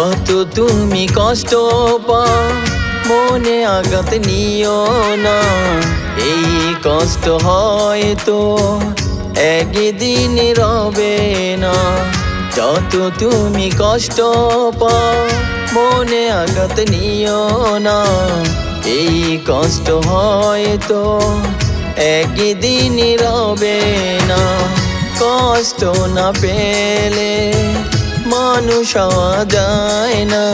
যত তুমি কষ্ট পাও মনে আঘাত নিও না। এই কষ্ট হয়তো একদিন রবে না। যত তুমি কষ্ট পাও মনে আঘাত নিও না। এই কষ্ট হয়তো একদিন রবে না। কষ্ট না পেলে মানুষ হওয়া যায় না।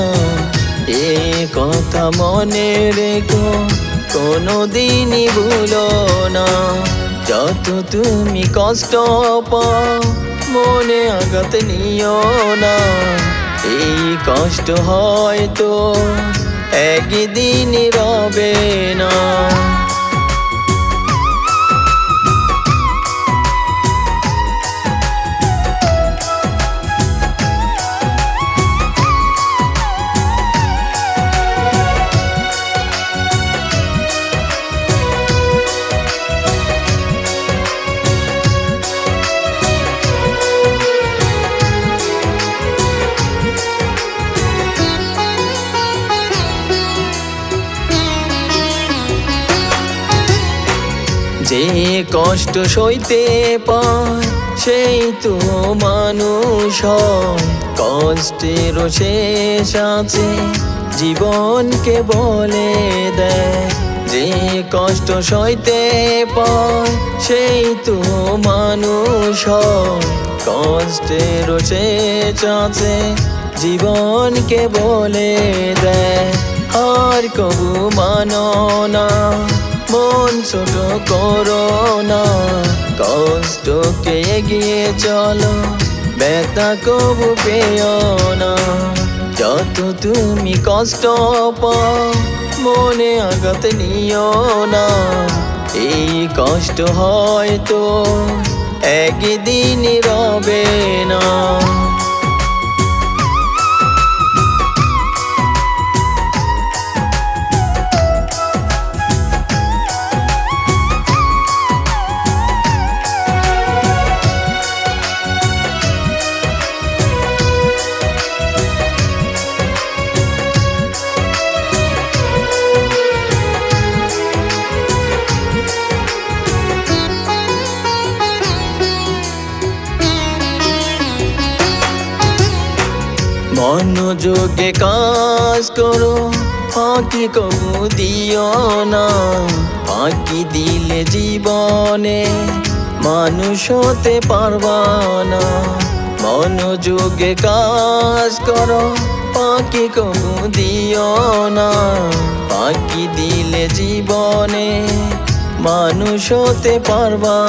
এ কথা মনে রেখো, কোনোদিনই ভুলো না। যত তুমি কষ্ট পাও মনে আঘাত নিও না। এই কষ্ট হয়তো একদিন রবে না। যে কষ্ট সইতে পায় সেই তো মানুষ হয়। কষ্টের শেষ আছে জীবনকে বলে দেয়। যে কষ্ট সইতে পায় সেই তো মানুষ হয়। কষ্টের শেষ আছে জীবনকে বলে দেয়। আর কবু মানো না, মন ছোট করো না। কষ্টকে এগিয়ে চলো, ব্যথা কবু পেও না। যত তুমি কষ্ট পাও মনে আঘাত নিও না। এই কষ্ট হয়তো একদিন রবে না। মনোযোগে কাজ করো, ফাঁকি কবু দিও না। ফাঁকি দিলে জীবনে মানুষ হতে পারবা না। মনোযোগে কাজ করো, ফাঁকি কবু দিও না। ফাঁকি দিলে জীবনে মানুষ হতে পারবা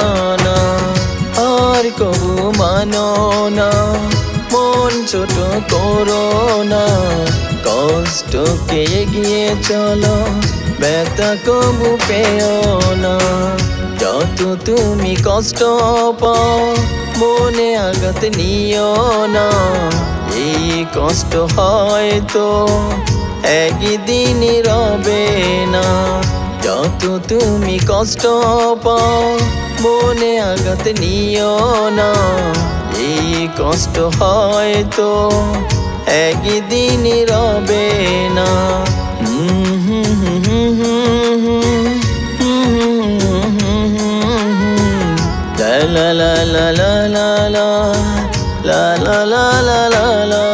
না। আর কবু মানো না, মন ছোট করো না। কষ্টকে এগিয়ে চলো, ব্যথা কবু পেও না। যত তুমি কষ্ট পাও মনে আঘাত নিও না। এই কষ্ট হয়তো একদিন রবে না। যত তুমি কষ্ট পাও মনে আঘাত নিও না। এই কষ্ট হয়তো একদিন রবে না। লা লা লা লা লা লা লা লা লা লা লা লা।